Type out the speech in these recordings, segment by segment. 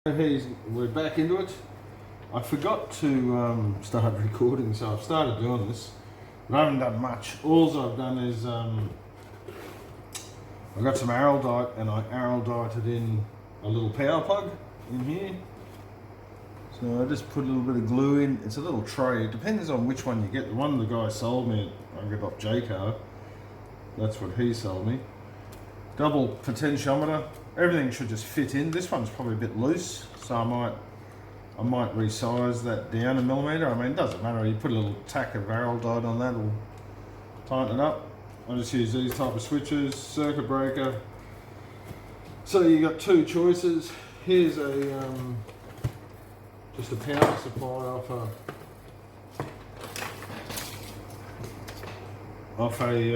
We're back into it. I forgot to start recording, so I've started doing this, but I haven't done much. All I've done is I got some araldite and I araldited in a little power plug in here. So I just put a little bit of glue in. It's a little tray. It depends on which one you get. The one the guy sold me, I got off J-Car. That's what he sold me. Double potentiometer. Everything should just fit in. This one's probably a bit loose, so I might resize that down a millimeter. I mean, it doesn't matter. You put a little tack of araldite on that, it'll tighten it up. I just use these type of switches, circuit breaker. So you got two choices. Here's a just a power supply off a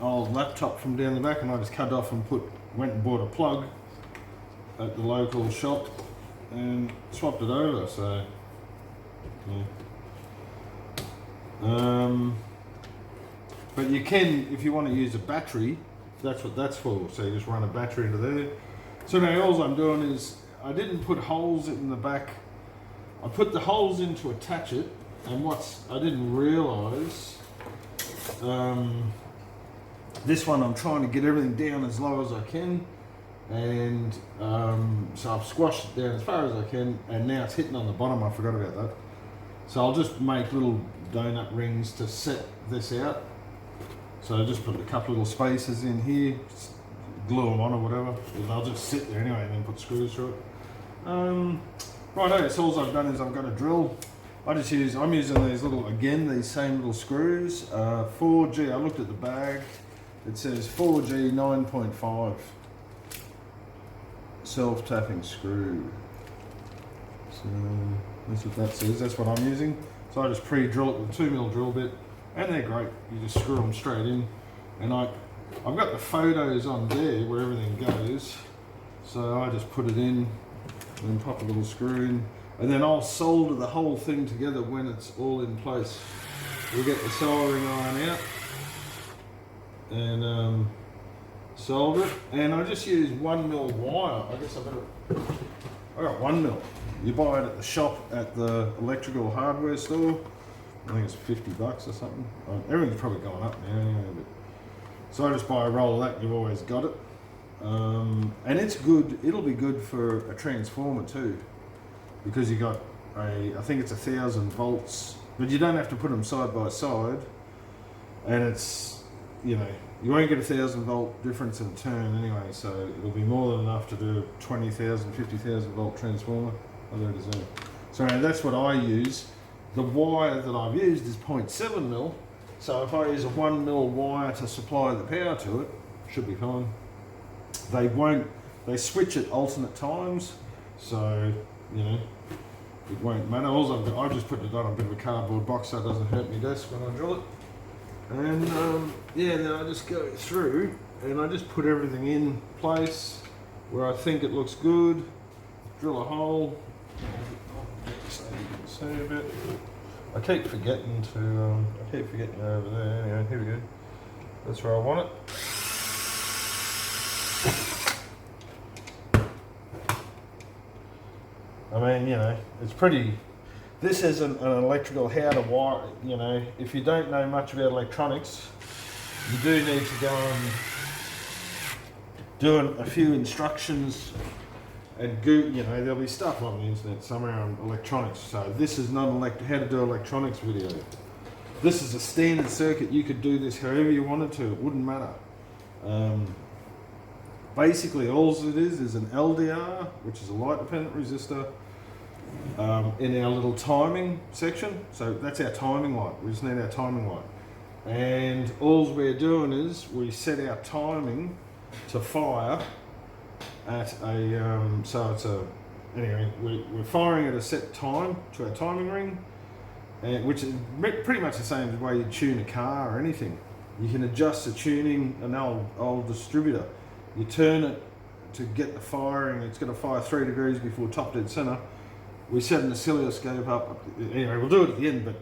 old laptop from down the back, and I just cut off and went and bought a plug at the local shop and swapped it over. So yeah. But you can, if you want to use a battery, that's what that's for. So you just run a battery into there. So now all I'm doing is, I didn't put holes in the back. I put the holes in to attach it, and I didn't realise, this one I'm trying to get everything down as low as I can, and so I've squashed it down as far as I can, and now it's hitting on the bottom. I forgot about that. So I'll just make little donut rings to set this out. So I just put a couple little spaces in here, glue them on or whatever, and they'll just sit there anyway, and then put screws through it. Righto, so all I've done is I've got a drill. I'm using these these same little screws, 4G, I looked at the bag, it says 4G 9.5 self-tapping screw. So that's what that says, that's what I'm using. So I just pre-drill it with a 2mm drill bit, and they're great. You just screw them straight in. And I've got the photos on there where everything goes. So I just put it in and pop a little screw in. And then I'll solder the whole thing together when it's all in place. We'll get the soldering iron out and solder it. And I just use 1mm wire. I got 1mm. You buy it at the shop at the electrical hardware store. I think it's $50 or something. Everything's probably going up now anyway. So I just buy a roll of that. You've always got it. And it's good. It'll be good for a transformer too, because you got I think it's 1,000 volts, but you don't have to put them side by side, and it's, you won't get 1,000 volt difference in turn anyway, so it'll be more than enough to do a 20,000, 50,000 volt transformer. So that's what I use. The wire that I've used is 0.7mm, so if I use a 1mm wire to supply the power to it, should be fine. They switch at alternate times, so it won't matter. I've just put it on a bit of a cardboard box so it doesn't hurt my desk when I drill it. And then I just go through and I just put everything in place where I think it looks good. Drill a hole. So you can see a bit. I keep forgetting over there. Anyway, here we go. That's where I want it. I mean, it's pretty. This isn't an electrical how to wire. If you don't know much about electronics, you do need to go and do a few instructions and there'll be stuff on the internet somewhere on electronics. So this is not how to do electronics video. This is a standard circuit. You could do this however you wanted to. It wouldn't matter. Basically, all it is an LDR, which is a light dependent resistor, in our little timing section. So that's our timing light. We just need our timing light. And all we're doing is we set our timing to fire at we're firing at a set time to our timing ring, which is pretty much the same as the way you tune a car or anything. You can adjust the tuning, an old distributor. You turn it to get the firing. It's going to fire 3 degrees before top dead center. We set an oscilloscope up. Anyway, we'll do it at the end, but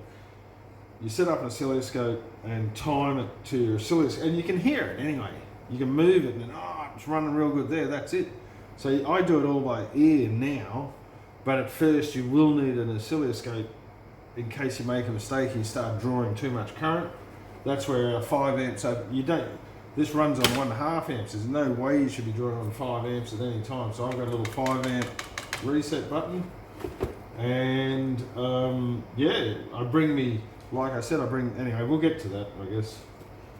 you set up an oscilloscope and time it to your oscilloscope, and you can hear it anyway. You can move it and it's running real good there. That's it. So I do it all by ear now, but at first you will need an oscilloscope in case you make a mistake and you start drawing too much current. That's where our 5 amps, so you don't, this runs on 1.5 amps. There's no way you should be drawing on 5 amps at any time. So I've got a little 5 amp reset button. And yeah, I bring me, like I said, anyway, we'll get to that, I guess.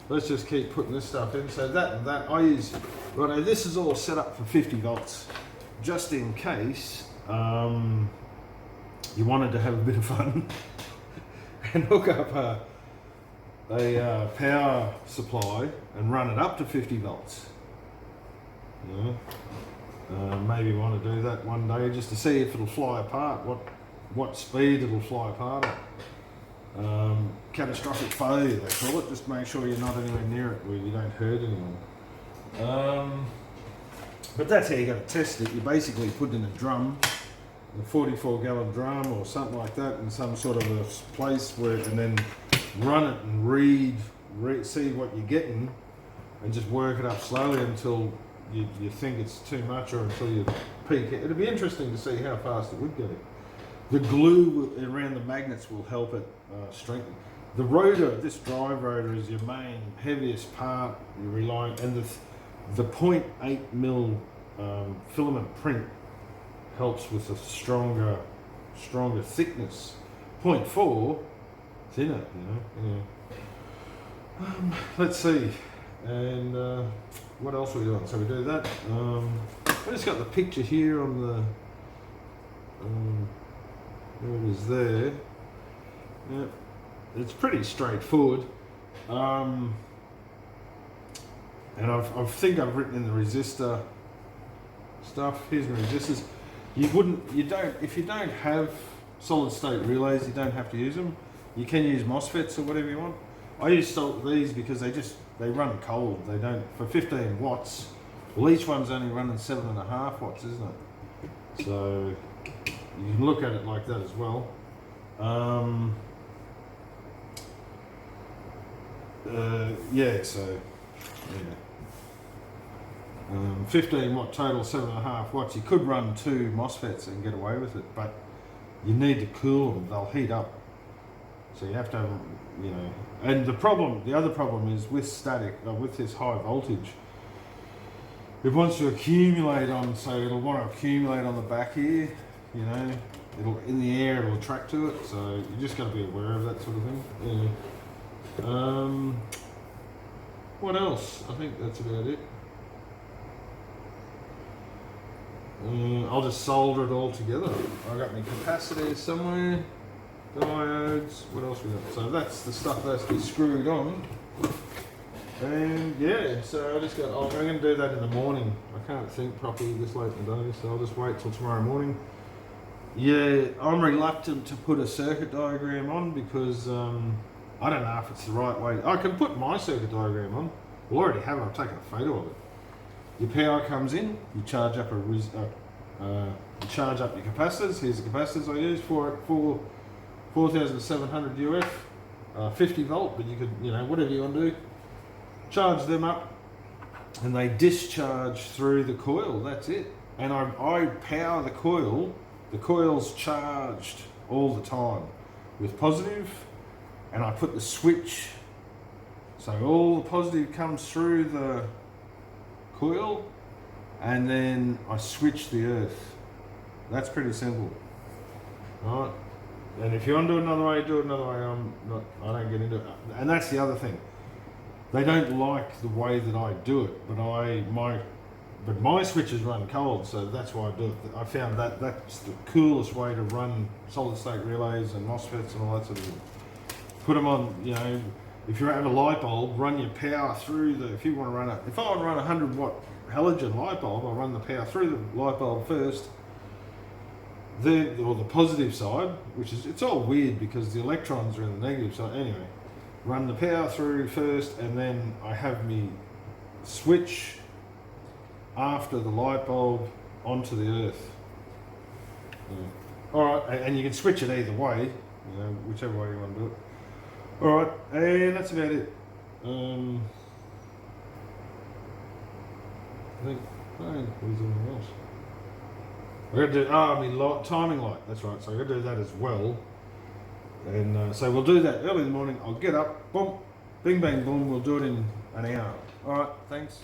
Let's just keep putting this stuff in. So that I use, right now this is all set up for 50 volts, just in case you wanted to have a bit of fun and hook up a power supply and run it up to 50 volts. You know, maybe you want to do that one day just to see if it'll fly apart, what speed it'll fly apart at. Catastrophic failure they call it. Just make sure you're not anywhere near it where you don't hurt anyone. But that's how you got to test it. You basically put in a drum, a 44-gallon drum or something like that, in some sort of a place where, and then run it and read, see what you're getting, and just work it up slowly until you think it's too much or until you peak it. It'll be interesting to see how fast it would get it. The glue around the magnets will help it strengthen. The rotor, this drive rotor, is your main heaviest part. You're relying, and the 0.8 mil filament print helps with a stronger thickness. 0.4 thinner, you know. Yeah. Let's see, and what else are we doing? So we do that. I just got the picture here on the. There it is there. Yeah, it's pretty straightforward. And I think I've written in the resistor stuff. Here's my resistors. If you don't have solid state relays, you don't have to use them. You can use MOSFETs or whatever you want. I use these because they run cold. They don't, for 15 watts. Well, each one's only running 7.5 watts, isn't it? So you can look at it like that as well. Yeah, so yeah. 15 watt total, 7.5 watts. You could run 2 MOSFETs and get away with it, but you need to cool them. They'll heat up. So you have to have, you know. And the other problem is with static, with this high voltage, it wants to accumulate on, so it'll want to accumulate on the back here, you know. In the air, it'll attract to it, so you just got to be aware of that sort of thing. Yeah. What else? I think that's about it. I'll just solder it all together. I got my capacitors somewhere, diodes. What else we got? So that's the stuff that's been screwed on. And yeah, so I'm going to do that in the morning. I can't think properly this late in the day, so I'll just wait till tomorrow morning. Yeah, I'm reluctant to put a circuit diagram on because I don't know if it's the right way. I can put my circuit diagram on. Well, I already have it. I've taken a photo of it. Your power comes in. You charge up your capacitors. Here's the capacitors I use for 4,700 UF, 50 volt. But you could, you know, whatever you want to do, charge them up, and they discharge through the coil. That's it. And I power the coil. The coil's charged all the time with positive, and I put the switch, so all the positive comes through the coil, and then I switch the earth. That's pretty simple. Right? And if you want to do it another way, do it another way. I don't get into it. And that's the other thing. They don't like the way that I do it, but my switches run cold, so that's why I do it. I found that's the coolest way to run solid state relays and MOSFETs and all that sort of thing. Put them on, you know, if you have a light bulb, run your power through if I want to run a 100 watt halogen light bulb, I'll run the power through the light bulb first, or the positive side, it's all weird because the electrons are in the negative side. Anyway, run the power through first, and then I have me switch after the light bulb onto the earth. Yeah. All right, and you can switch it either way, you know, whichever way you want to do it. All right, and that's about it. I think What is anything else? I got to do, timing light, that's right, so I got to do that as well. And so we'll do that early in the morning. I'll get up, boom, bing bang boom, we'll do it in an hour. Alright, thanks.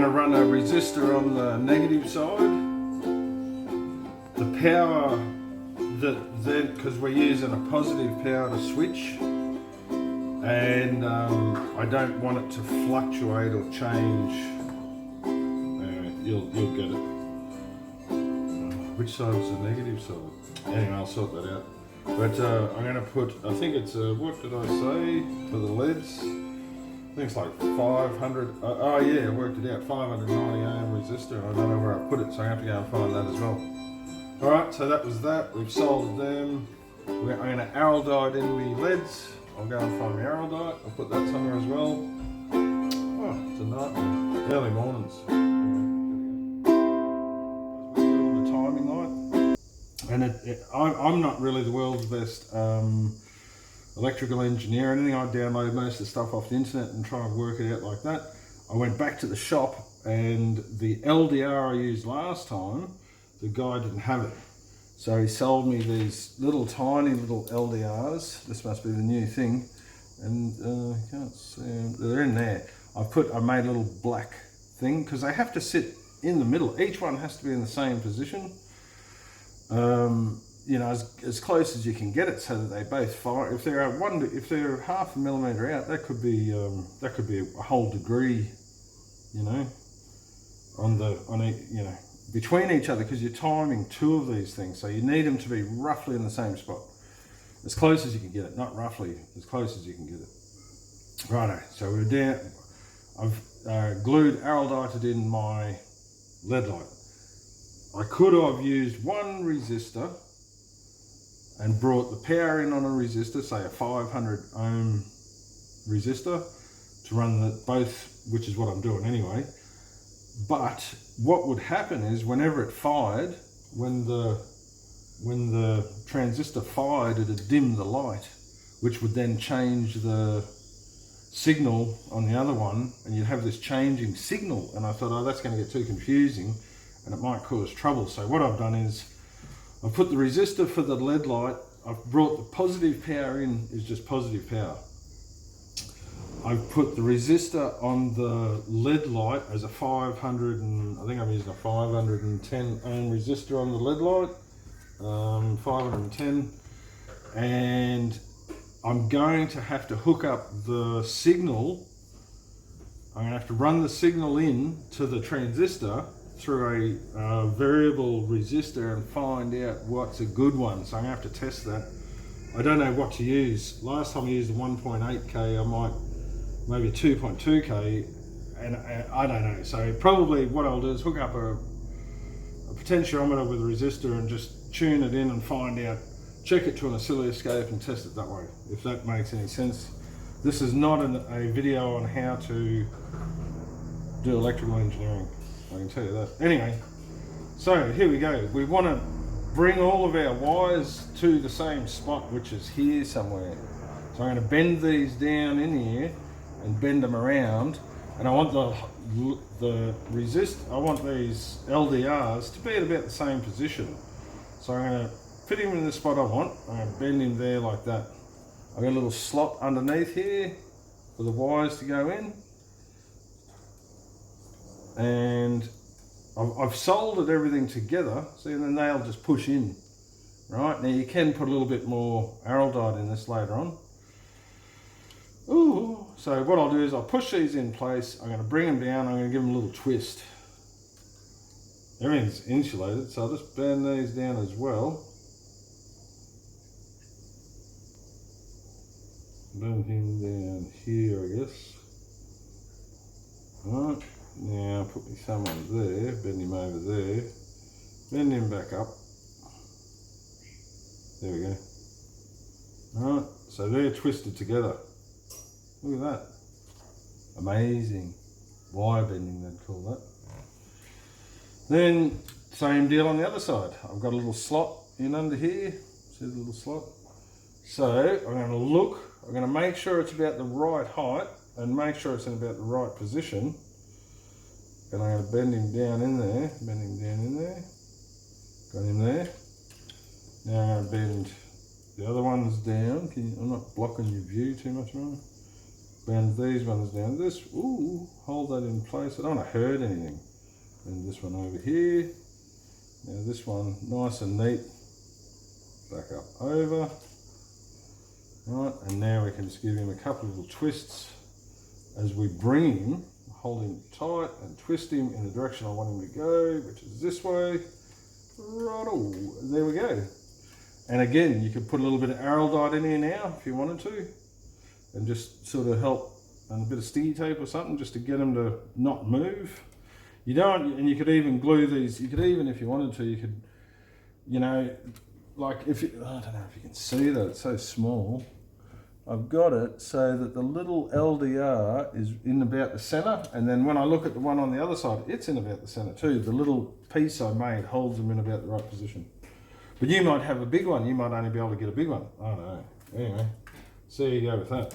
Run a resistor on the negative side. The power because we're using a positive power to switch, and I don't want it to fluctuate or change. Anyway, you'll get it. Which side is the negative side? Anyway, I'll sort that out. But I'm going to put, I think it's what did I say for the LEDs? I think it's like 500, oh yeah, I worked it out, 590 ohm resistor, and I don't know where I put it, so I have to go and find that as well. Alright, so that was that, we've soldered them. I'm going to arrow dye in the LEDs. I'll go and find my arrow dye, I'll put that somewhere as well. Oh, it's a nightmare. Early mornings. The timing light. And I'm not really the world's best electrical engineer or anything. I download most of the stuff off the internet and try and work it out like that. I went back to the shop, and the LDR I used last time, the guy didn't have it. So he sold me these tiny little LDRs. This must be the new thing. And you can't see them. They're in there. I made a little black thing, because they have to sit in the middle. Each one has to be in the same position. You know, as close as you can get it, so that they both fire. If they're half a millimeter out, that could be a whole degree, you know, between each other, because you're timing two of these things, so you need them to be roughly in the same spot, as close as you can get it. Not roughly, as close as you can get it. Righto. So we're down. I've glued araldited in my LED light. I could have used one resistor and brought the power in on a resistor, say a 500 ohm resistor, to run both, which is what I'm doing anyway. But what would happen is, whenever it fired, when the transistor fired, it'd dim the light, which would then change the signal on the other one, and you'd have this changing signal. And I thought, oh, that's going to get too confusing and it might cause trouble. So what I've done is, I've put the resistor for the LED light, I've brought the positive power in, is just positive power. I've put the resistor on the LED light as a 500, and I think I'm using a 510 ohm resistor on the LED light, 510, and I'm going to have to hook up the signal. I'm going to have to run the signal in to the transistor through a variable resistor and find out what's a good one. So I'm going to have to test that. I don't know what to use. Last time I used a 1.8K, I might maybe 2.2K, and I don't know. So probably what I'll do is hook up a potentiometer with a resistor and just tune it in and find out, check it to an oscilloscope and test it that way, if that makes any sense. This is not a video on how to do electrical engineering, I can tell you that. Anyway, so here we go. We want to bring all of our wires to the same spot, which is here somewhere. So I'm going to bend these down in here and bend them around, and I want I want these LDRs to be at about the same position. So I'm going to fit him in the spot I want. I'm going to bend him there like that. I've got a little slot underneath here for the wires to go in, and I've soldered everything together, so then they'll just push in. Right, now you can put a little bit more araldite in this later on. Ooh, so what I'll do is I'll push these in place, I'm going to bring them down, I'm going to give them a little twist. Everything's insulated, so I'll just bend these down as well. Bend him down here, I guess. Alright, now put me someone there, bend him over there, bend him back up. There we go. Alright, so they're twisted together. Look at that. Amazing. Wire bending, they'd call that. Then, same deal on the other side. I've got a little slot in under here. See the little slot? So, I'm going to look. I'm going to make sure it's about the right height and make sure it's in about the right position. And I'm going to bend him down in there. Bend him down in there. Got him there. Now I'm going to bend the other ones down. I'm not blocking your view too much, man. Bend these ones down. This, ooh, hold that in place. I don't want to hurt anything. And this one over here. Now this one, nice and neat. Back up over. Right, and now we can just give him a couple of little twists as we bring him, hold him tight and twist him in the direction I want him to go, which is this way. Right-o, there we go. And again, you could put a little bit of araldite in here now if you wanted to, and just sort of help, and a bit of sticky tape or something just to get them to not move. You don't, and you could even glue these, you could even, if you wanted to, you could, you know, like if you, I don't know if you can see that, it's so small. I've got it so that the little LDR is in about the center, and then when I look at the one on the other side, it's in about the center too. The little piece I made holds them in about the right position. But you might have a big one, you might only be able to get a big one. I don't know. Anyway, so you go with that.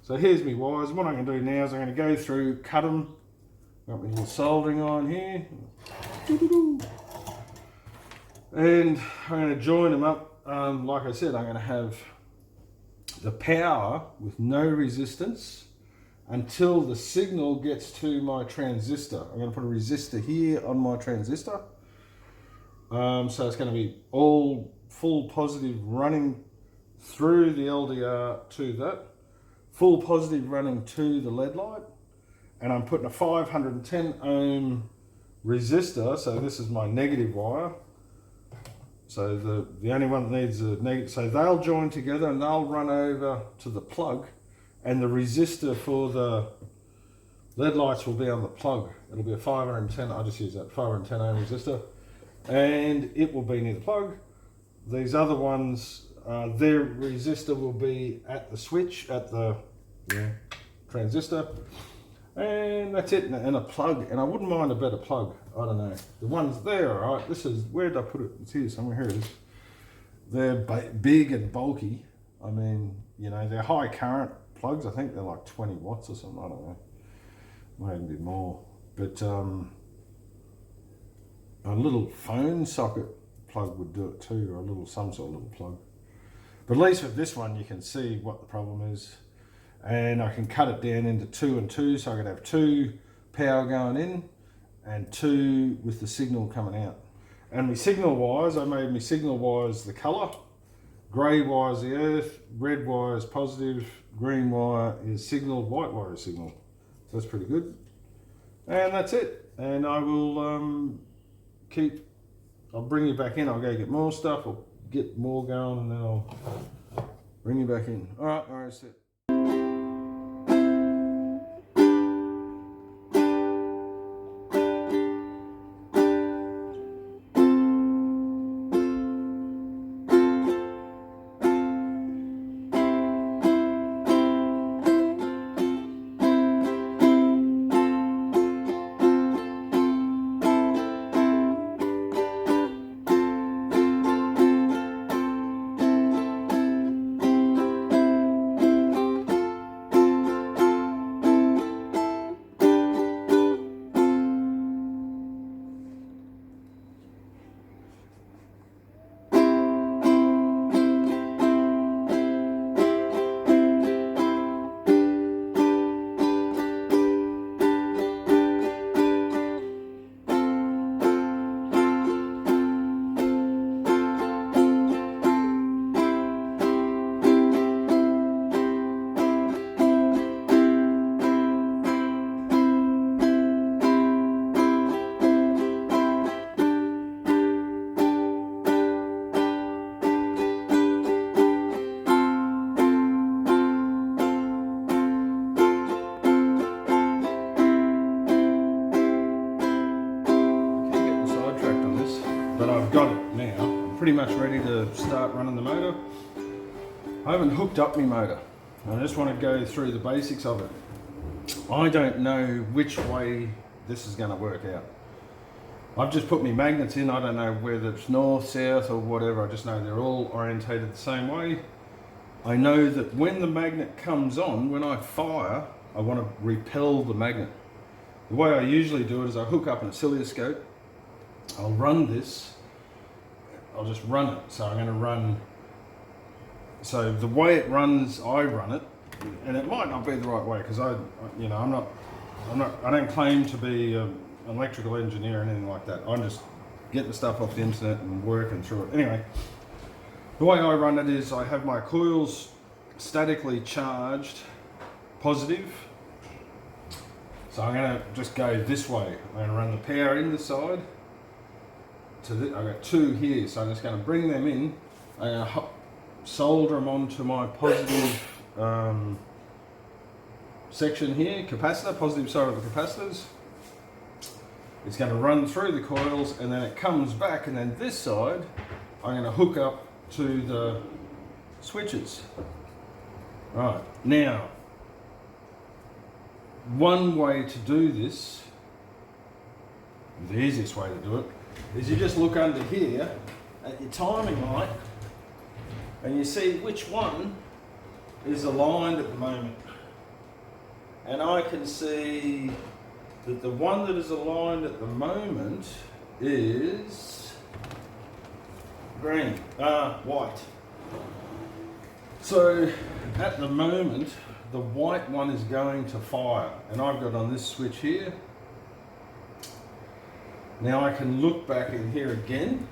So here's my wires. What I'm going to do now is I'm going to go through, cut them. Got my little soldering iron here. And I'm going to join them up. Like I said, I'm going to have the power with no resistance until the signal gets to my transistor. I'm going to put a resistor here on my transistor. So it's going to be all full positive running through the LDR to that. Full positive running to the LED light. And I'm putting a 510 ohm resistor. So this is my negative wire. So the only one that needs a negative, so they'll join together and they'll run over to the plug, and the resistor for the LED lights will be on the plug. It'll be a 510, I'll just use that 510 ohm resistor, and it will be near the plug. These other ones, their resistor will be at the switch, at the transistor. And that's it, and a plug, and I wouldn't mind a better plug, I don't know. The ones there, right, this is, where did I put it? It's here somewhere, here it is. They're big and bulky. I mean, you know, they're high current plugs. I think they're like 20 watts or something, I don't know. Might even be more. But a little phone socket plug would do it too, or a little, some sort of little plug. But at least with this one, you can see what the problem is. And I can cut it down into 2 and 2, so I could have 2 power going in and 2 with the signal coming out. And my signal wires, I made my signal wires the colour. Grey wire is the earth, red wire is positive, green wire is signal, white wire is signal. So that's pretty good. And that's it. And I will I'll bring you back in, I'll go get more stuff, I'll get more going, and then I'll bring you back in. All right, that's it. Pretty much ready to start running the motor. I haven't hooked up my motor. I just want to go through the basics of it. I don't know which way this is going to work out. I've just put my magnets in. I don't know whether it's north, south or whatever. I just know they're all orientated the same way. I know that when the magnet comes on, when I fire, I want to repel the magnet. The way I usually do it is I hook up an oscilloscope. I'll run this. I'll just run it. So I'm going to run. So the way it runs, I run it, and it might not be the right way because I don't claim to be an electrical engineer or anything like that. I'm just getting the stuff off the internet and working through it. Anyway, the way I run it is I have my coils statically charged positive. So I'm going to just go this way. I'm going to run the power in the side. I've got two here, so I'm just going to bring them in. I'm going to solder them onto my positive section here, capacitor, positive side of the capacitors. It's going to run through the coils and then it comes back, and then this side I'm going to hook up to the switches. Right, now one way to do this, the easiest way to do it, is you just look under here at your timing light and you see which one is aligned at the moment. And I can see that the one that is aligned at the moment is green, white. So at the moment, the white one is going to fire, and I've got on this switch here. Now I can look back in here again,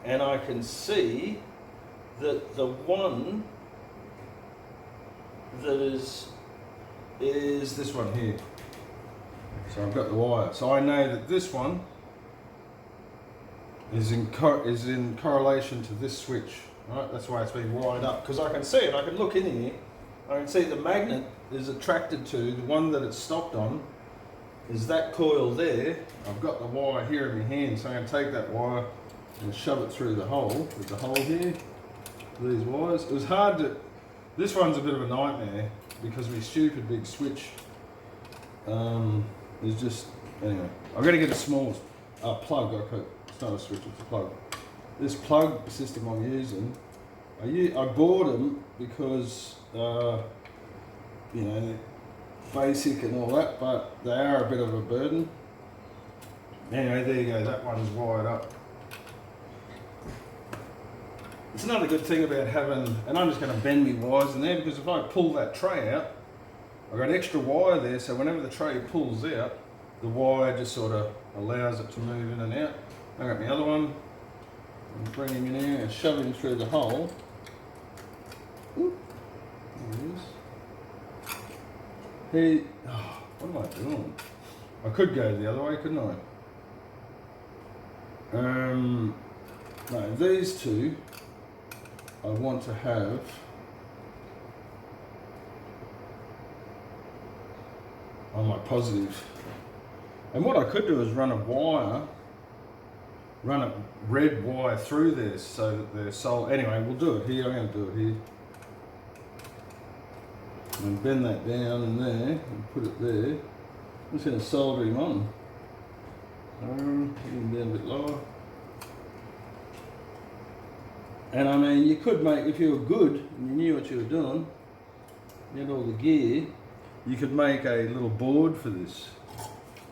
and I can see that the one that is this one here. So I've got the wire. So I know that this one is in correlation to this switch. Right? That's why it's been wired up, because I can see it. I can look in here. I can see the magnet is attracted to the one that it's stopped on. Is that coil there? I've got the wire here in my hand, so I'm going to take that wire and shove it through the hole. With the hole here, these wires. It was hard to. This one's a bit of a nightmare because my stupid big switch is just. Anyway, I've got to get a small plug. It's not a switch, it's a plug. This plug system I'm using, I bought them because you know, they're basic and all that, but they are a bit of a burden. Anyway, there you go. That one's wired up. It's another good thing about having, and I'm just going to bend my wires in there, because if I pull that tray out, I've got extra wire there, so whenever the tray pulls out, the wire just sort of allows it to move in and out. I've got my other one. I'm bring him in here and shove him through the hole. Oop. There he is. What am I doing? I could go the other way, couldn't I? No, these two I want to have on my positive. And what I could do is run a red wire through there so that they're solid. Anyway, we'll do it here. I'm going to do it here. And bend that down in there and put it there. I'm just going to solder him on. Bring him down a bit lower. And I mean, you could make, if you were good and you knew what you were doing, you had all the gear, you could make a little board for this.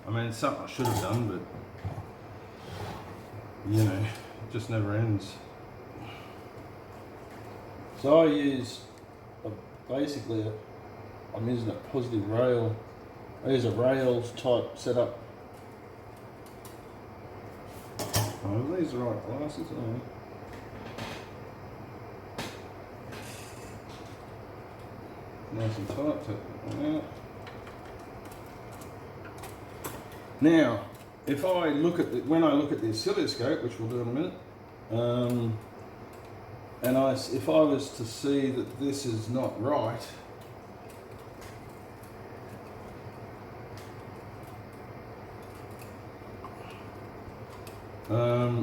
I mean, it's something I should have done, but you know, it just never ends. So I use basically I'm using a positive rail. I use a rails type setup. Oh, these are the right glasses, aren't they? Nice and tight, take that out. Now, if I look at when I look at the oscilloscope, which we'll do in a minute, and if I was to see that this is not right,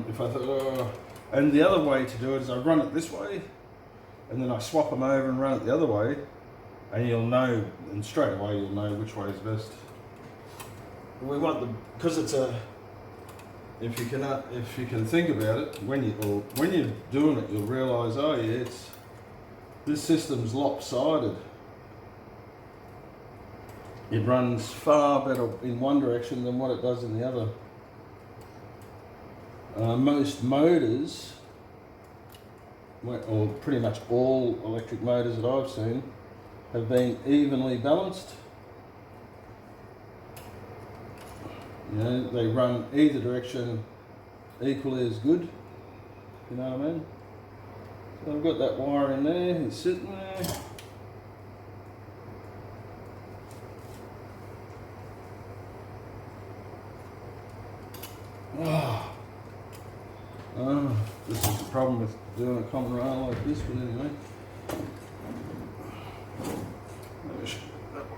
if I thought, and the other way to do it is I run it this way, and then I swap them over and run it the other way, and you'll know, and straight away you'll know which way is best. We want the, because it's a, if you can think about it, when you're doing it, you'll realise, oh yeah, this system's lopsided. It runs far better in one direction than what it does in the other. Most motors, or pretty much all electric motors that I've seen, have been evenly balanced. You know, they run either direction equally as good. You know what I mean? So I've got that wire in there, it's sitting there. This is the problem with doing a common rail like this, but anyway. Let me show you that way.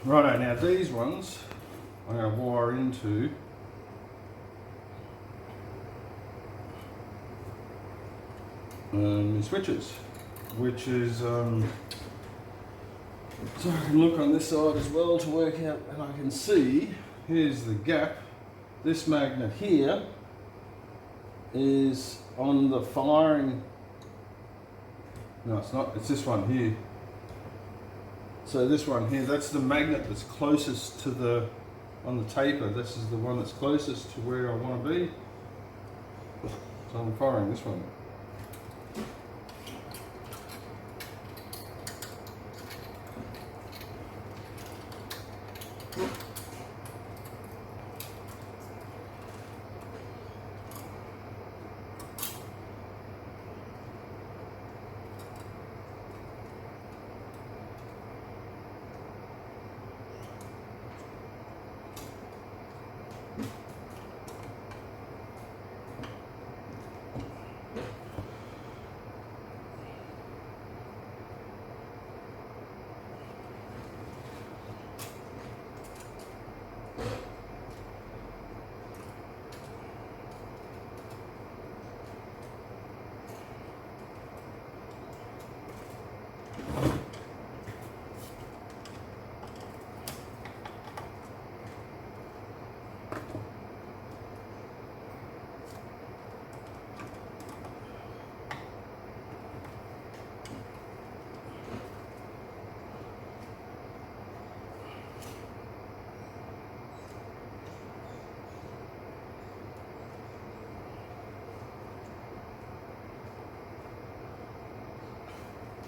Righto, now these ones I'm going to wire into the switches, which is so I can look on this side as well to work out, and I can see here's the gap. This magnet here is on the firing. No, it's not. It's this one here. So this one here, that's the magnet that's closest to the, on the taper, this is the one that's closest to where I want to be. So I'm firing this one.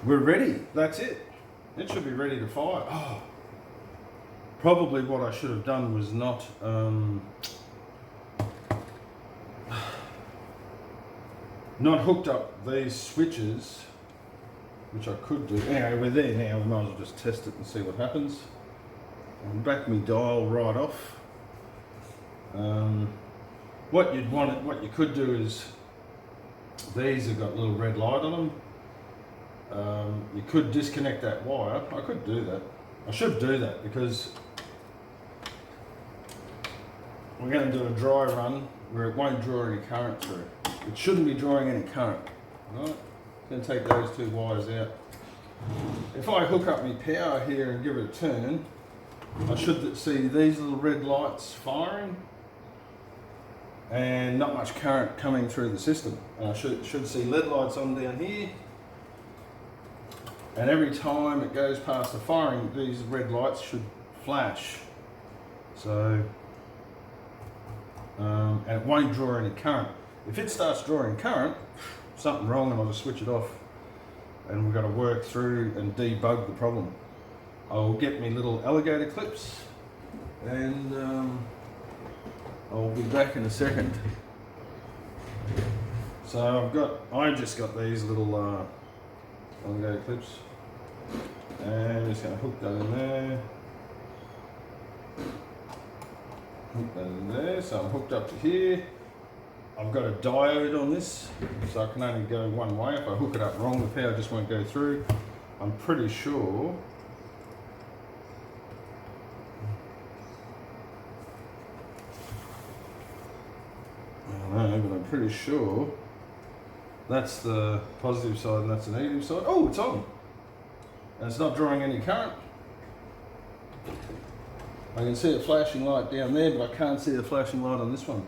We're ready, that's it. It should be ready to fire. Oh, probably what I should have done was not hooked up these switches, which I could do. Anyway, we're there now, we might as well just test it and see what happens. I'll back my dial right off. What you could do is, these have got a little red light on them. You could disconnect that wire. I could do that. I should do that because we're going to do a dry run where it won't draw any current through. It shouldn't be drawing any current. Right? Going to take those two wires out. If I hook up my power here and give it a turn, I should see these little red lights firing and not much current coming through the system. And I should see LED lights on down here. And every time it goes past the firing, these red lights should flash. So, and it won't draw any current. If it starts drawing current, something wrong, and I'll just switch it off. And we've got to work through and debug the problem. I'll get me little alligator clips, and I'll be back in a second. So I just got these little alligator clips, and I'm just going to hook that in there. Hook that in there, so I'm hooked up to here. I've got a diode on this, so I can only go one way. If I hook it up wrong, the power just won't go through. I'm pretty sure I don't know, but I'm pretty sure that's the positive side and that's the negative side. Oh, it's on! And it's not drawing any current. I can see a flashing light down there, but I can't see the flashing light on this one.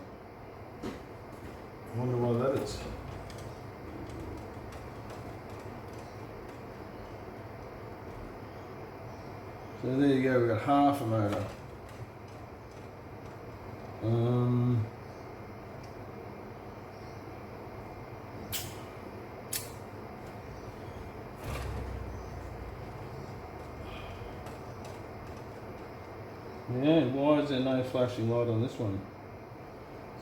I wonder why that is. So there you go, we've got half a motor. Yeah, why is there no flashing light on this one?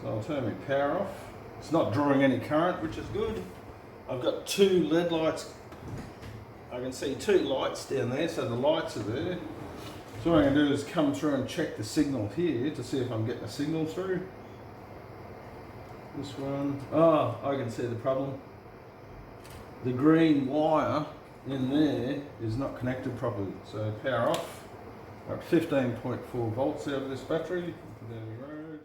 So I'll turn my power off. It's not drawing any current, which is good. I've got two LED lights. I can see two lights down there, so the lights are there. So what I'm going to do is come through and check the signal here to see if I'm getting a signal through. This one. Oh, I can see the problem. The green wire in there is not connected properly. So power off. Got 15.4 volts out of this battery. Down the road.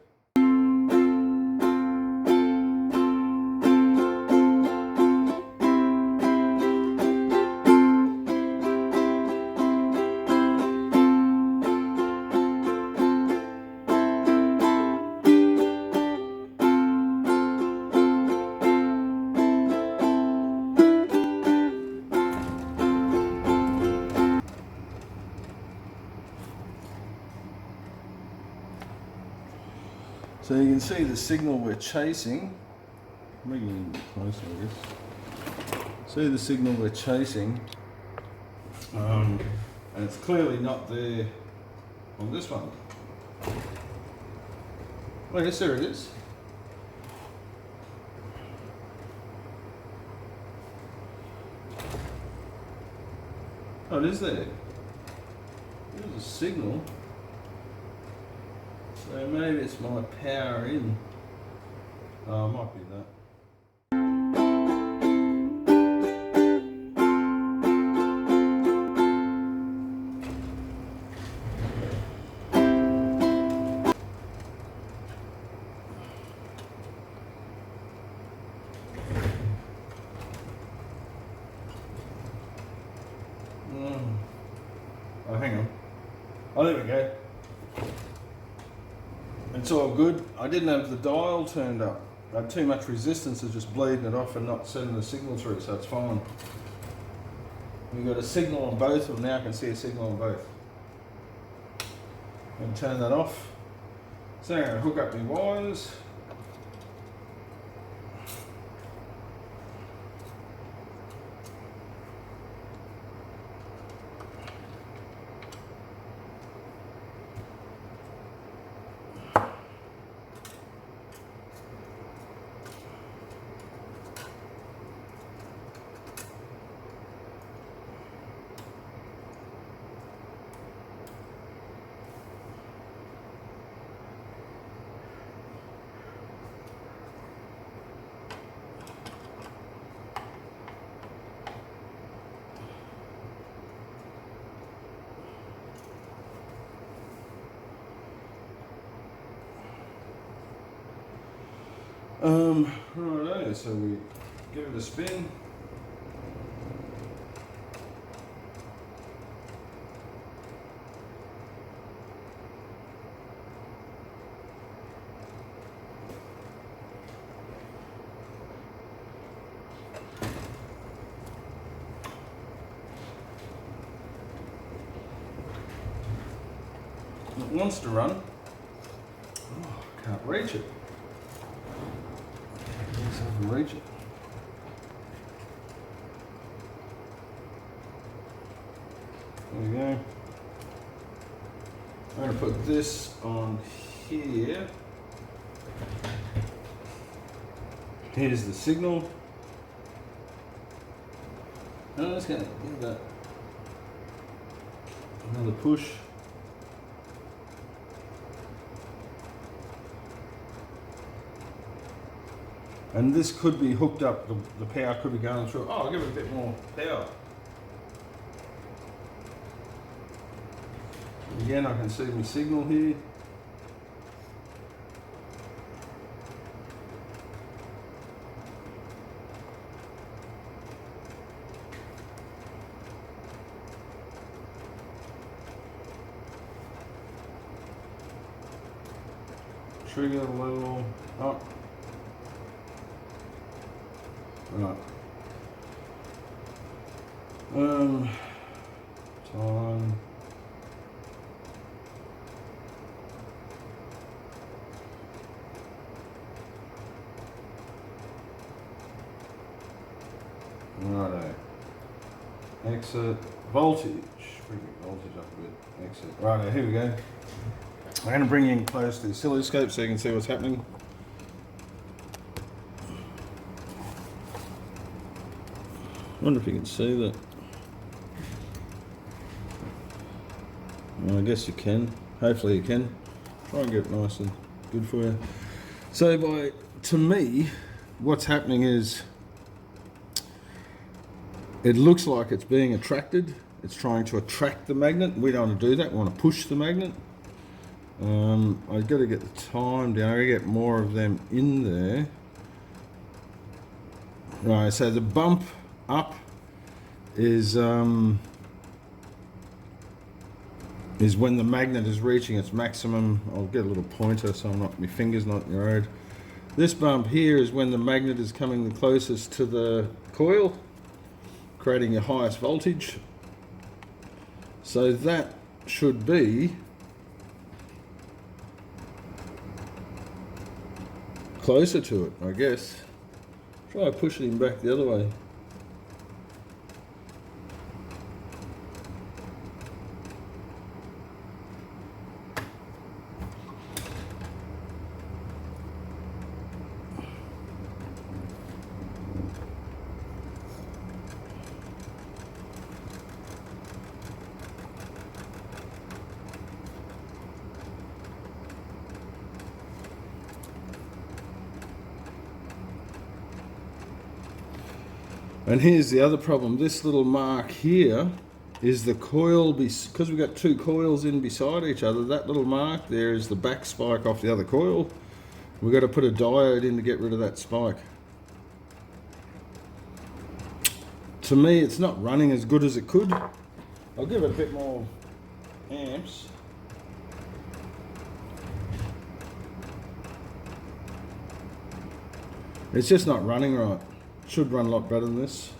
So you can see the signal we're chasing. Bring it in a bit closer, I guess. See the signal we're chasing, and it's clearly not there on this one. Oh yes, there it is. Oh, it is there. There's a signal. So maybe it's my power in. Oh, it might be that. Oh, hang on. Oh, there we go. It's all good. I didn't have the dial turned up. I had too much resistance, it's just bleeding it off and not sending the signal through, so it's fine. We've got a signal on both of them now. I can see a signal on both. I'm going to turn that off. So I'm going to hook up my wires. Righto, so we give it a spin. wants to run. Oh, I can't reach it. I guess I can reach it. There we go. I'm going to put this on here. Here's the signal. I'm just going to give that another push. And this could be hooked up, the power could be going through. Oh, I'll give it a bit more power. Again, I can see my signal here. Trigger level up. Right. Time. Righto. Exit voltage. Bring the voltage up a bit. Exit. Righto, here we go. I'm going to bring you in close to the oscilloscope so you can see what's happening. I wonder if you can see that. Well, I guess you can. Hopefully you can. Try and get it nice and good for you. So to me, what's happening is it looks like it's being attracted. It's trying to attract the magnet. We don't want to do that. We want to push the magnet. I've got to get the time down. I've got to get more of them in there. Right, so the bump up is when the magnet is reaching its maximum. I'll get a little pointer so my finger's not in the road. This bump here is when the magnet is coming the closest to the coil, creating your highest voltage. So that should be closer to it, I guess. Try pushing him back the other way. And here's the other problem. This little mark here is the coil, because we've got two coils in beside each other, that little mark there is the back spike off the other coil. We've got to put a diode in to get rid of that spike. To me, it's not running as good as it could. I'll give it a bit more amps. It's just not running right. Should run a lot better than this.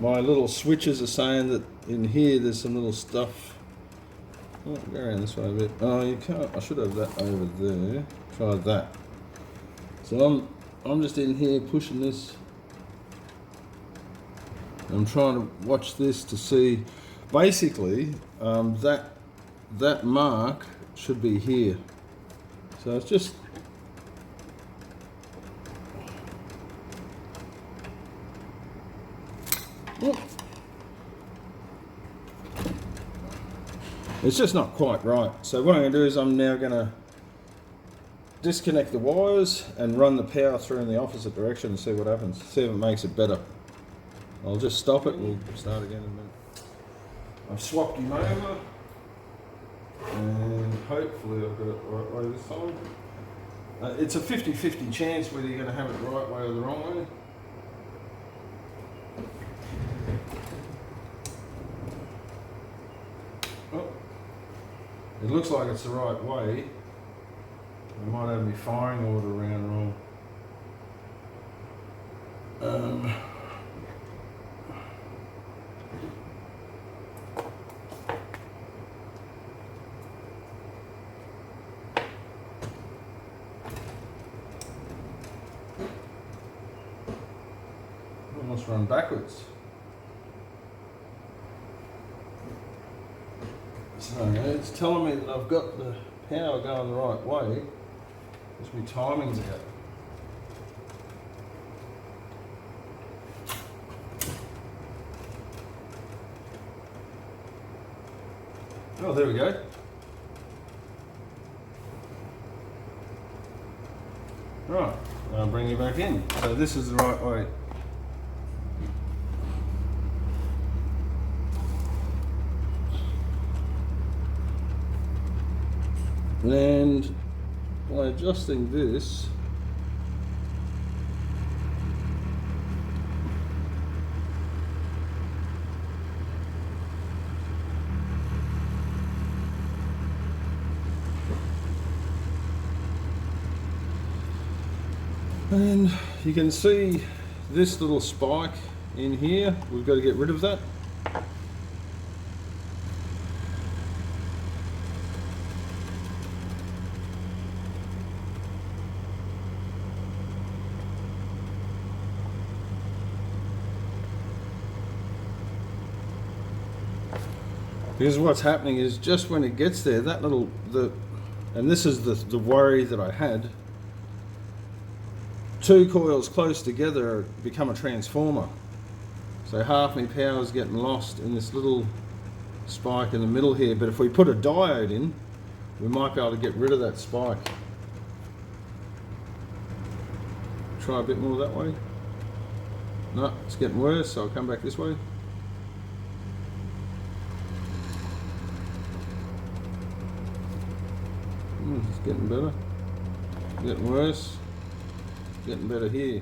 My little switches are saying that in here there's some little stuff. Oh, go around this way a bit. Oh, you can't. I should have that over there. Try that. So I'm just in here pushing this. I'm trying to watch this to see. Basically, that mark should be here. So it's just. It's just not quite right. So what I'm going to do is I'm now going to disconnect the wires and run the power through in the opposite direction and see what happens. See if it makes it better. I'll just stop it. We'll start again in a minute. I've swapped him over and hopefully I've got it the right way this time. It's a 50-50 chance whether you're going to have it the right way or the wrong way. It looks like it's the right way. I might have my firing order around wrong. must run backwards. So it's telling me that I've got the power going the right way, just my timing's out. Oh, there we go. Right, I'll bring you back in. So this is the right way. And by adjusting this, and you can see this little spike in here, we've got to get rid of that. Because what's happening is just when it gets there, that little, and this is the worry that I had, two coils close together become a transformer. So half my power is getting lost in this little spike in the middle here, but if we put a diode in, we might be able to get rid of that spike. Try a bit more that way. No, it's getting worse, so I'll come back this way. It's getting better, getting worse, getting better here.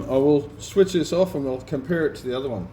I will switch this off and we'll compare it to the other one.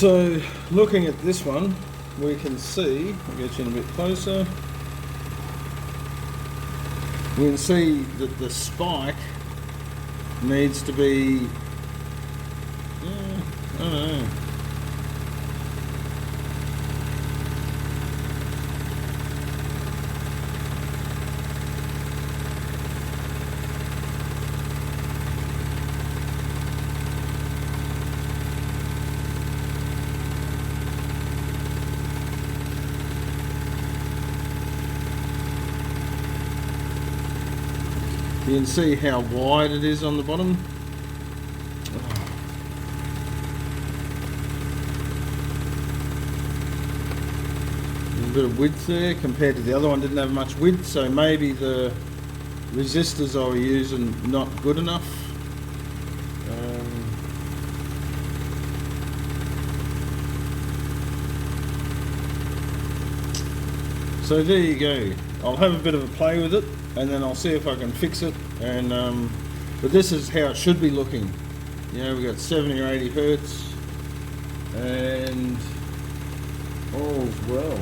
So looking at this one, we can see, I'll get you in a bit closer, we can see that the spike needs to be, I don't know. You can see how wide it is on the bottom. A bit of width there compared to the other one, didn't have much width, so maybe the resistors I was using not good enough. So there you go. I'll have a bit of a play with it, and then I'll see if I can fix it. And but this is how it should be looking. You know, we got 70 or 80 hertz, and all's well.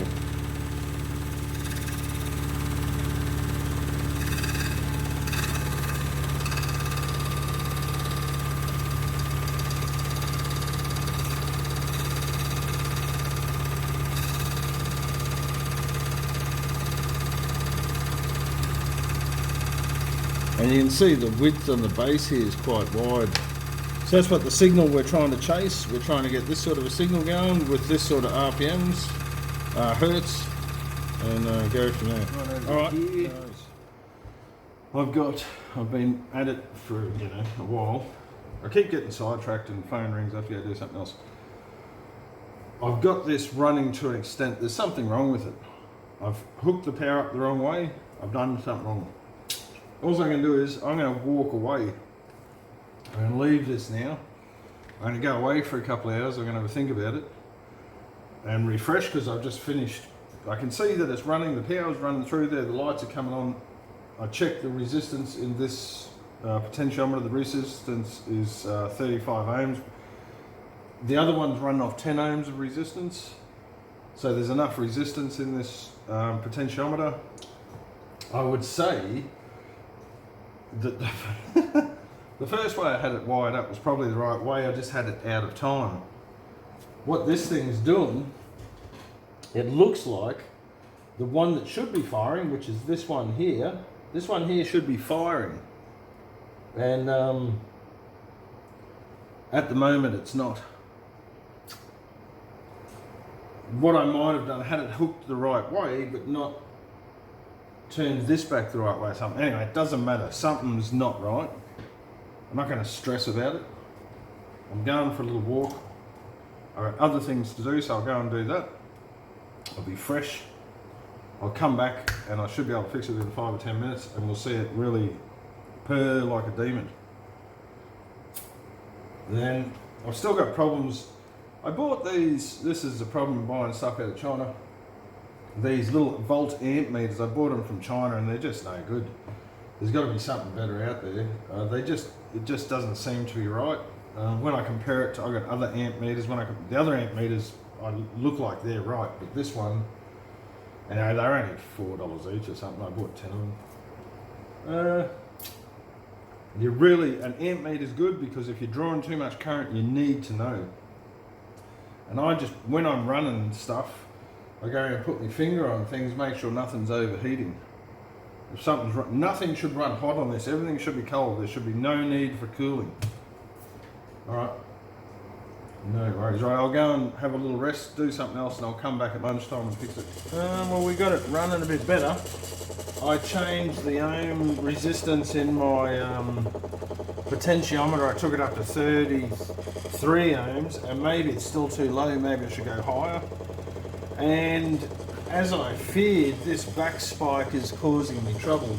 And you can see the width on the base here is quite wide. So that's what the signal we're trying to chase. We're trying to get this sort of a signal going with this sort of RPMs, hertz, and go from there. Alright. I've been at it for, a while. I keep getting sidetracked and phone rings, I have to go do something else. I've got this running to an extent, there's something wrong with it. I've hooked the power up the wrong way, I've done something wrong. All I'm going to do is I'm going to walk away. I'm going to leave this now. I'm going to go away for a couple of hours. I'm going to have a think about it and refresh because I've just finished. I can see that it's running, the power's running through there, the lights are coming on. I checked the resistance in this potentiometer. The resistance is 35 ohms. The other one's running off 10 ohms of resistance. So there's enough resistance in this potentiometer. I would say that the first way I had it wired up was probably the right way. I just had it out of time. What this thing's doing, it looks like the one that should be firing, which is this one here should be firing, and at the moment it's not. What I might have done, had it hooked the right way but not turned this back the right way or something. Anyway, it doesn't matter. Something's not right. I'm not going to stress about it. I'm going for a little walk. I've got other things to do, so I'll go and do that. I'll be fresh. I'll come back and I should be able to fix it in 5 or 10 minutes and we'll see it really purr like a demon. Then I've still got problems. I bought these, this is the problem buying stuff out of China. These little volt amp meters, I bought them from China and they're just no good. There's got to be something better out there. It just doesn't seem to be right. When I compare it to, I've got other amp meters. The other amp meters, I look like they're right, but this one, they're only $4 each or something. I bought 10 of them. An amp meter is good because if you're drawing too much current, you need to know. And when I'm running stuff, I go and put my finger on things, make sure nothing's overheating. If nothing should run hot on this, everything should be cold. There should be no need for cooling. Alright, no worries. Right, I'll go and have a little rest, do something else, and I'll come back at lunchtime and fix it. Well, we got it running a bit better. I changed the ohm resistance in my potentiometer. I took it up to 33 ohms, and maybe it's still too low, maybe I should go higher. And as I feared, this back spike is causing me trouble.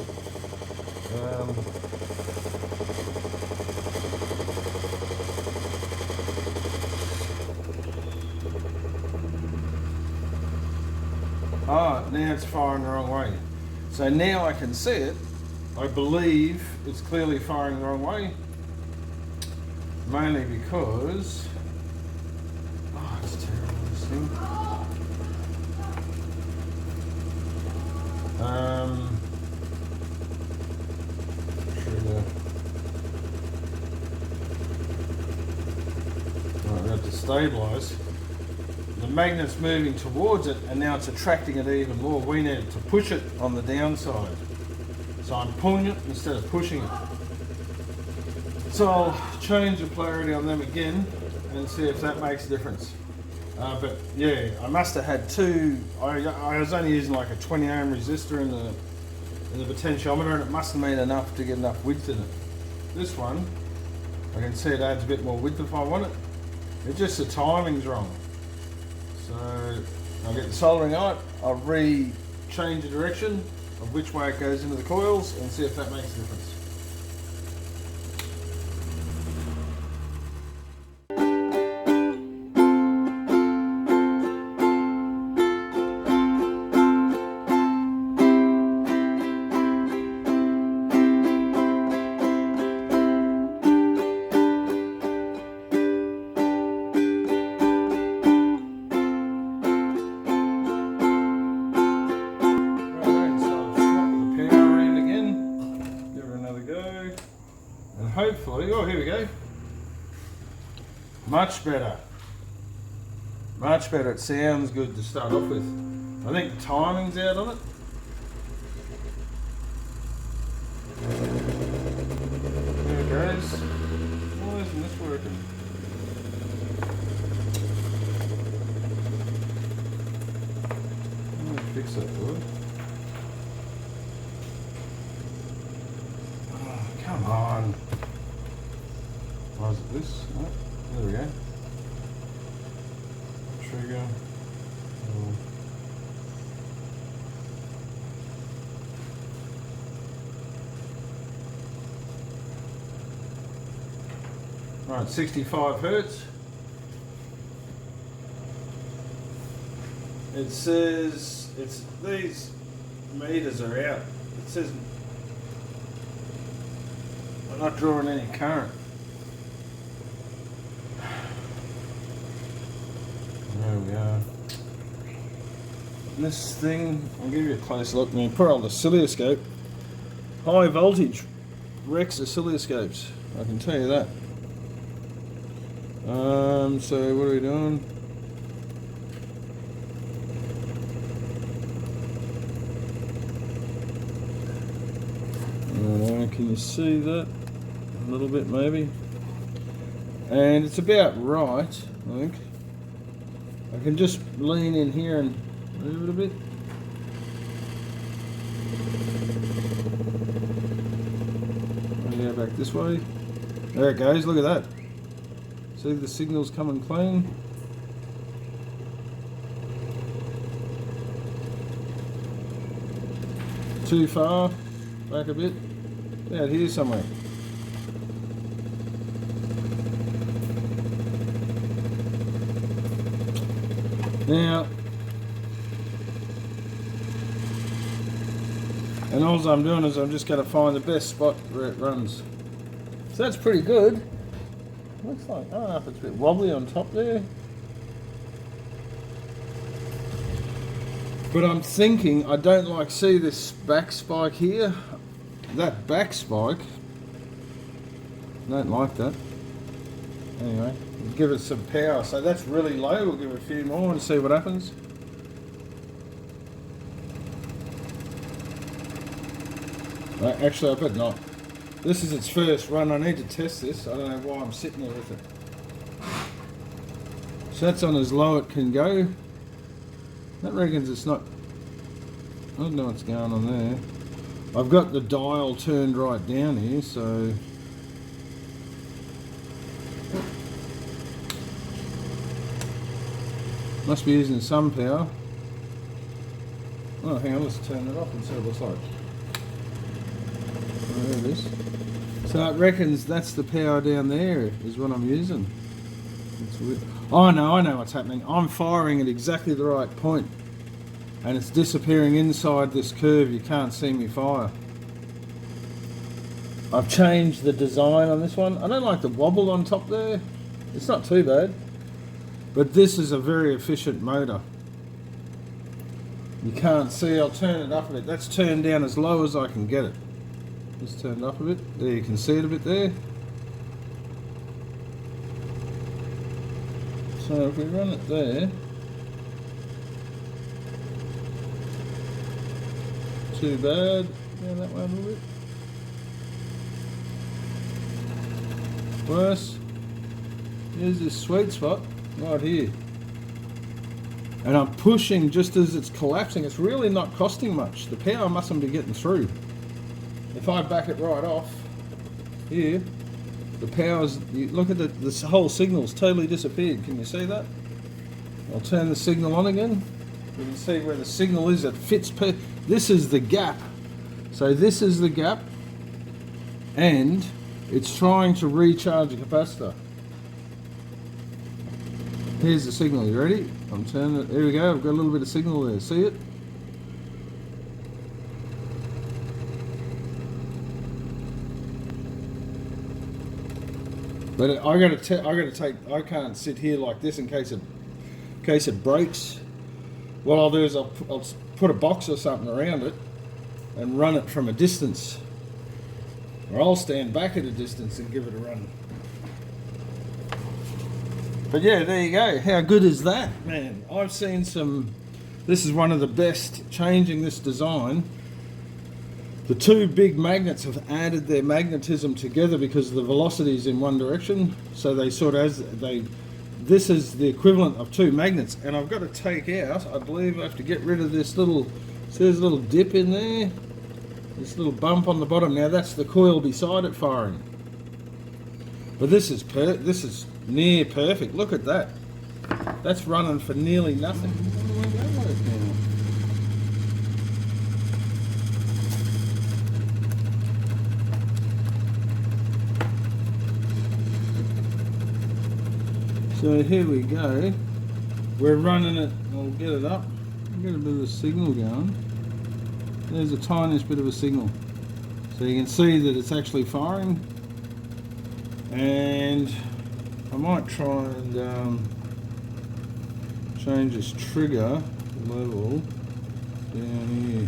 Now it's firing the wrong way. So now I can see it. I believe it's clearly firing the wrong way. Mainly because... Oh, it's terrible, this thing. stabilise, the magnet's moving towards it and now it's attracting it even more. We need to push it on the downside. So I'm pulling it instead of pushing it. So I'll change the polarity on them again and see if that makes a difference. But yeah, I must have had two. I was only using like a 20 ohm resistor in the potentiometer, and it must have been enough to get enough width in it. This one, I can see it adds a bit more width if I want it. It's just the timing's wrong. So I'll get the soldering out, I'll change the direction of which way it goes into the coils and see if that makes a difference. Hopefully, oh, here we go. Much better. Much better. It sounds good to start off with. I think the timing's out on it. There it goes. Why isn't this working? I'm going to fix that for it. Oh, come on. Why is it this? Oh, there we go. Trigger. Right, 65 hertz. It says these meters are out. It says we're not drawing any current. There we are. This thing, I'll give you a close look. I mean, poor old oscilloscope. High voltage wrecks oscilloscopes, I can tell you that. So what are we doing? Can you see that? A little bit maybe. And it's about right, I think. I can just lean in here and move it a bit. I'll go back this way. There it goes, look at that. See the signal's coming clean. Too far, back a bit. Out here somewhere. Now, and all I'm doing is I'm just going to find the best spot where it runs. So that's pretty good. Looks like, I don't know if it's a bit wobbly on top there. But I'm thinking, I don't like see this back spike here. That back spike, I don't like that. Anyway, we'll give it some power. So that's really low. We'll give it a few more and see what happens. Actually, I bet not. This is its first run. I need to test this. I don't know why I'm sitting there with it. So that's on as low it can go. That reckons it's not. I don't know what's going on there. I've got the dial turned right down here, so must be using some power. Oh, hang on, let's turn it off and see what it looks like. Oh, there it is. So it reckons that's the power down there is what I'm using. It's weird. Oh, I know what's happening. I'm firing at exactly the right point. And it's disappearing inside this curve. You can't see me fire. I've changed the design on this one. I don't like the wobble on top there. It's not too bad. But this is a very efficient motor. You can't see. I'll turn it up a bit. That's turned down as low as I can get it. Just turn it up a bit. There, you can see it a bit there. So if we run it there, too bad. Yeah, that way a little bit. Worse. Here's this sweet spot right here. And I'm pushing just as it's collapsing. It's really not costing much. The power mustn't be getting through. If I back it right off here, the power's, you look at this whole signal's totally disappeared. Can you see that? I'll turn the signal on again. You can see where the signal is. It fits. This is the gap. So this is the gap, and it's trying to recharge the capacitor. Here's the signal. You ready? I'm turning it. There we go. I've got a little bit of signal there. See it? But I can't sit here like this in case it breaks. What I'll do is I'll put a box or something around it and run it from a distance. Or I'll stand back at a distance and give it a run. But yeah, there you go. How good is that, man? I've seen some. This is one of the best. Changing this design. The two big magnets have added their magnetism together because the velocity is in one direction. So they sort of this is the equivalent of two magnets. And I've got to take out. I believe I have to get rid of this little. See, there's a little dip in there. This little bump on the bottom. Now that's the coil beside it firing. But this is near perfect. Look at that. That's running for nearly nothing. So here we go. We're running it. I'll get it up. Get a bit of a signal going. There's a tiniest bit of a signal. So you can see that it's actually firing. And I might try and change this trigger level down here.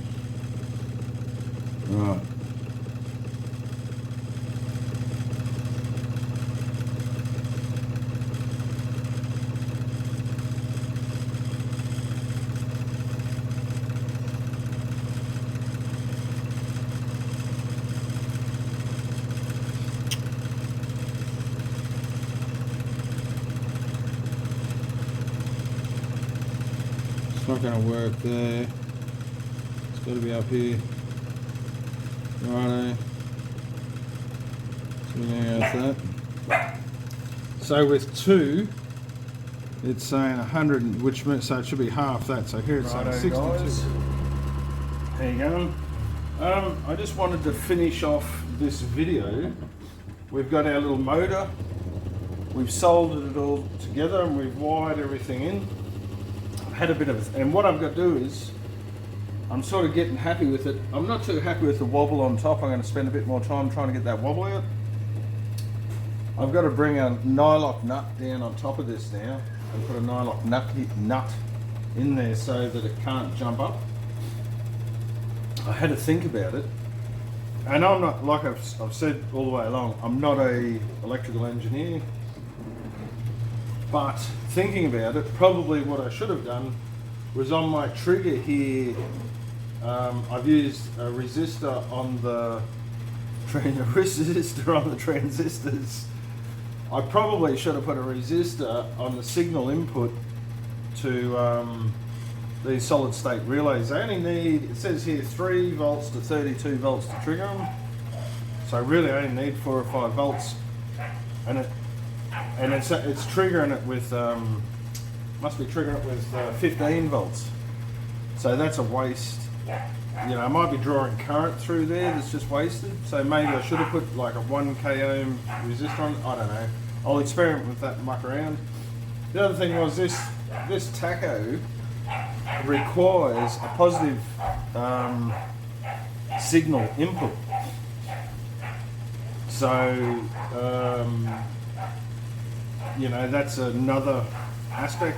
Right. It's not going to work there. It's got to be up here. Righto. So we're going to go with that. So with 2, it's saying 100, which means, so it should be half that. So here it's saying 62. Guys. There you go. I just wanted to finish off this video. We've got our little motor. We've soldered it all together and we've wired everything in. Had a bit of, and what I've got to do is, I'm sort of getting happy with it. I'm not too happy with the wobble on top. I'm going to spend a bit more time trying to get that wobble out. I've got to bring a nylock nut down on top of this now and put a nylock nut in there so that it can't jump up. I had to think about it, and I'm not, like I've said all the way along, I'm not a electrical engineer. But thinking about it, probably what I should have done was on my trigger here, I've used a resistor on the transistors. I probably should have put a resistor on the signal input to these solid state relays. They only need, it says here 3 volts to 32 volts to trigger them. So really I only need 4 or 5 volts, and it's triggering it with must be triggering it with 15 volts. So that's a waste. You know, I might be drawing current through there that's just wasted. So maybe I should have put like a 1 k ohm resistor on it. I don't know. I'll experiment with that and muck around. The other thing was this tacho requires a positive signal input. So you know, that's another aspect.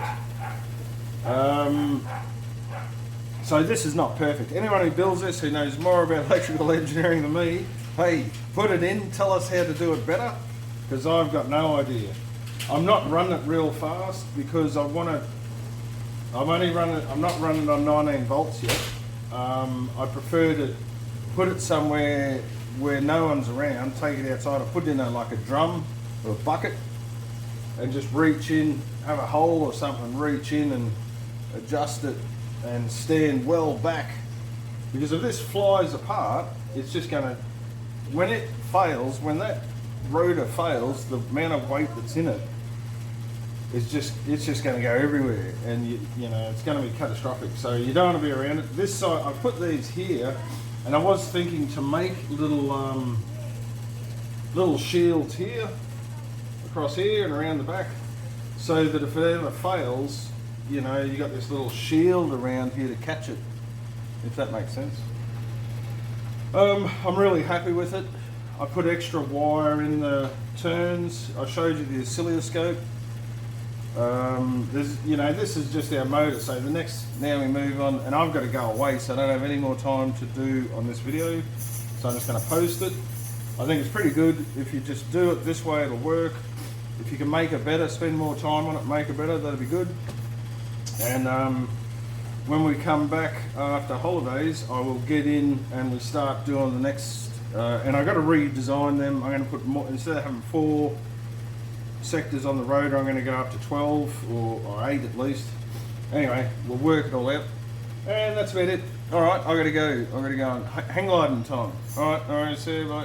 So this is not perfect. Anyone who builds this, who knows more about electrical engineering than me, hey, put it in, tell us how to do it better, because I've got no idea. I'm not running it real fast because I want to. I'm not running on 19 volts yet. I prefer to put it somewhere where no one's around. Take it outside. I put it in like a drum or a bucket, and just reach in, have a hole or something, reach in and adjust it, and stand well back. Because if this flies apart, it's just going to. When it fails, when that rotor fails, the amount of weight that's in it. It's just going to go everywhere, and you know it's going to be catastrophic. So you don't want to be around it. This side, I put these here, and I was thinking to make little shields here, across here and around the back, so that if it ever fails, you know you got this little shield around here to catch it. If that makes sense. I'm really happy with it. I put extra wire in the turns. I showed you the oscilloscope. This is just our motor. So now we move on, and I've got to go away, so I don't have any more time to do on this video. So I'm just going to post it. I think it's pretty good. If you just do it this way, it'll work. If you can make it better, spend more time on it, make it better, that'll be good. And when we come back after holidays, I will get in and we start doing the next. And I've got to redesign them. I'm going to put more, instead of having 4 sectors on the rotor, I'm going to go up to 12 or 8 at least. Anyway, we'll work it all out, and that's about it. All right, I got to go. I got to go on hang gliding time. All right, see you. Bye.